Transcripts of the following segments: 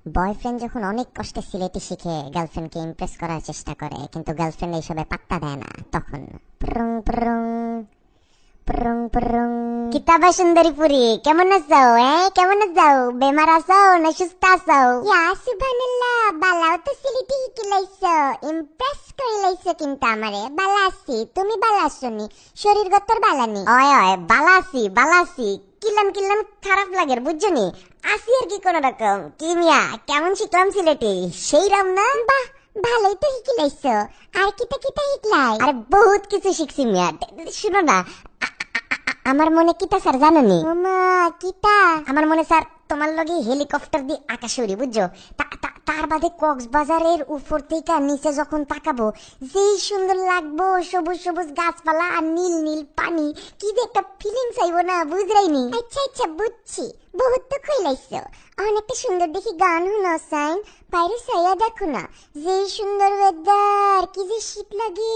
Boyfriend যখন অনেক কষ্টে সিলেটি শিখে গার্লফ্রেন্ডকে ইমপ্রেস করার চেষ্টা করে, কিন্তু গার্লফ্রেন্ড এইসবে পাত্তা দেয় না, তখন প্রং প্রং প্রং প্রং। কিতাবা সুন্দরী পুরি, কেমন আছো? কেমন আছো? বেমার আছো না সুস্থ আছো? ইয়া সুবহানাল্লাহ, বালাও তো সিলেটি শিখিলাইছো, ইমপ্রেস করিলাইছো কিন্তু আমারে। বালা আছি, তুমি বালা আসনি? শরীরগতর বালানি? অয় অয় বালা আছি। কিলাম খারাপ লাগে বুঝছো নি, আসি আর কি কোন রকম। কি মিয়া, কেমন শিখলাম সিলেটি? সেই রাম না? বাহ, ভালোই তো শিখিলাইছো। আর কিতা শিখলাই? আরে বহুত কিছু শিখছি মিয়া। শুনো না, আমার মনে কিতা স্যার জানো নি? ওমা কিতা? আমার মনে স্যার তোমার লগে হেলিকপ্টার দিয়ে আকাশে উড়ি, বুঝছো? তার বাদে কক্সবাজারের উপর থেকে নিচে যখন তাকাবো, যেই সুন্দর লাগবো, সবুজ সবুজ গাছপালা আর নীল নীল পানি, কি যে একটা ফিলিংস আইব না, বুঝরাইনি? আচ্ছা বুঝছি, বহুত তো খুইলাইছো। অনেকটা সুন্দর দেখি গান শুনো সাইন, বাইরে সাইয়া দেখো না, যেই সুন্দর ওয়েদার, কি যে শীত লাগে,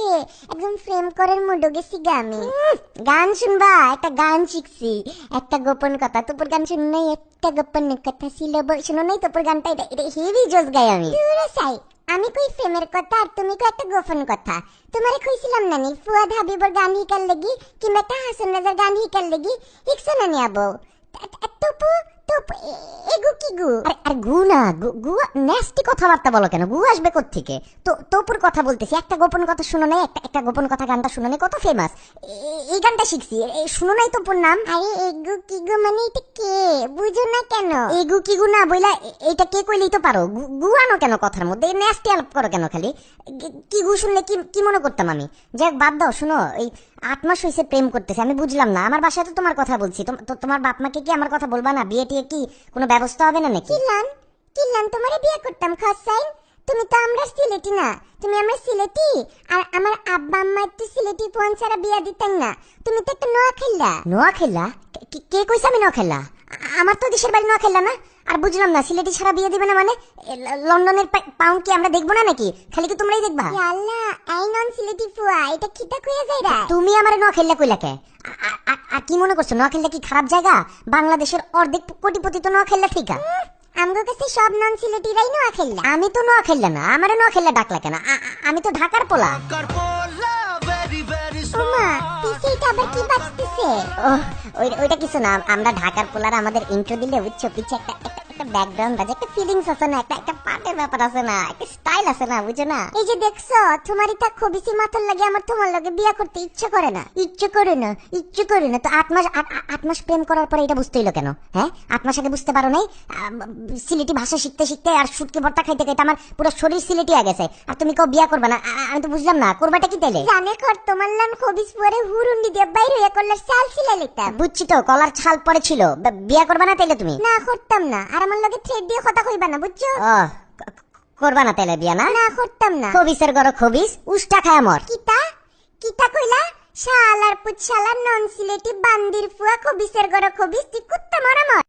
একদম ফ্রেম করার মুডে গেছি গামে। গান শুনবা? একটা গান শিখছি, একটা গোপন কথা। তোর গান শুনো নাই? একটা গোপন কথা ছিল, শুনো নাই তোর গানটা? এটা হেভি জোস গাই আমি। আমি কই ফ্রেমের কথা আর তুমি কই একটা গোপন কথা। তোমারে কইছিলাম না নি ফুয়াদ হাবিবর গান হিকার লাগি, কিংবা একটা হাসান রাজার গান হিকার লাগি, হিকছো না নি আবো? টুপু টুপু এগু কি গু? আরে গু না, গু নেস্টি কথাবার্তা বলো কেন? গু আসবে কোত্থেকে? তোপুর কথা বলতেছি। একটা গোপন কথা শুনো নাই? একটা গোপন কথা গানটা শুনো নাই? কত ফেমাস এই গানটা শিখছি, শুনো নাই তোপুর নাম? আরে এগু কি গু মানে এটা কে, বুঝো না কেন? এগু কি গু না বইলা এটা কে কইলেই তো পারো। গু আনো কেন কথার মধ্যে? নেস্টি আলাপ করো কেন খালি? কি গু শুনলে কি মনে করতাম আমি? যাক বাদ দাও। শুনো, এই 8 মাস হয়েছে প্রেম করতেছে, আমি বুঝলাম না। আমার বাসায় তো তোমার কথা বলছি, তোমার বাপ মাকে কি আমার কথা বলবা না? বিয়ে টিয়ে কি কোনো ব্যবস্থা হবে না নাকি? কিলান তোমারে বিয়ে করতাম খসাইন? তুমি তো আমরা সিলেটি না, তুমি আমরা সিলেটি। আর আমার আব্বা আম্মা তো সিলেটি পোয়ান ছাড়া বিয়ে দিতেন না। তুমি তো একটা নোয়া খেলা। কে কইছে আমি নোয়া খেলা? আমার তো দেশের বাড়ি নোয়া খেলা না। আর বুঝলাম না, সিলেটি ছাড়া বিয়ে দিবে না মানে? লন্ডনের পাউন্ড কি আমরা দেখবো না নাকি? খালি কি তোমরাই দেখবা? আল্লাহ, এই নন সিলেটি ফুয়া, এটা কিতা কইয়া যাইরা? তুমি আমারে নোয়া খেলা কইলা কে? আর কি মনে করছো নোয়া খেলা কি খারাপ জায়গা? বাংলাদেশের অর্ধেক কোটিপতি তো নোয়া খেলা ঠিক আছে। আমগো কাছে সব নন সিলেটিরাই নোয়া খেলা। আমি তো নোয়া খেলা না, আমারে নোয়া খেলা ডাকলা কেন? আমি তো ঢাকার পোলা। ওমা, পিছেটা আবার কি বাজতেছে? ওইটা কিছু না, আমরা ঢাকার পোলারা আমাদের ইন্ট্রো দিলে বুঝছো, পিছে একটা ব্যাকগ্রাউন্ড আছে, একটা ফিলিংস আছে না, একটা পার্টের ব্যাপার আছে না, একটা স্টাইল আছে না, বুঝছো না? এই যে দেখছো, তোমারই তা খবিসি মাথার লাগে আমার তোমার লগে বিয়া করতে ইচ্ছে করে না। তো 8 মাস প্রেম করার পরে এটা বুঝতে হইলো কেন? 8 মাস আগে বুঝতে পারো নাই? সিলেটি ভাষা শিখতে শিখতে আর শুটকি ভর্তা খাইতে খাইতে আমার পুরো শরীর সিলেটি হয়ে গেছে, আর তুমি কেউ বিয়া করবে না? আমি তো বুঝলাম না, করবাটা কি তাইলে? জানে কর তোমার লান খবিস পরে হুরুন্ডি দিয়ে বাইরে হয়ে কলার ছাল ছিলাই লিখতাম। বুঝছি তো, কলার ছাল পরে ছিল। বিয়া করবে না তাইলে তুমি? না, করতাম না। আর আমার লগে থ্রেড দিয়ে কথা কইবা না, বুঝছো? করবা না তাইলে বিয়া? না করতাম না। খবিসের গড় খবিস, উষ্টা খায় মর। কিতা কইলা? শালার পুত শালার নন সিলেটি বান্দির ফুয়া, খবিসের গড় খবিস, তুই কুত্তা মরা মর।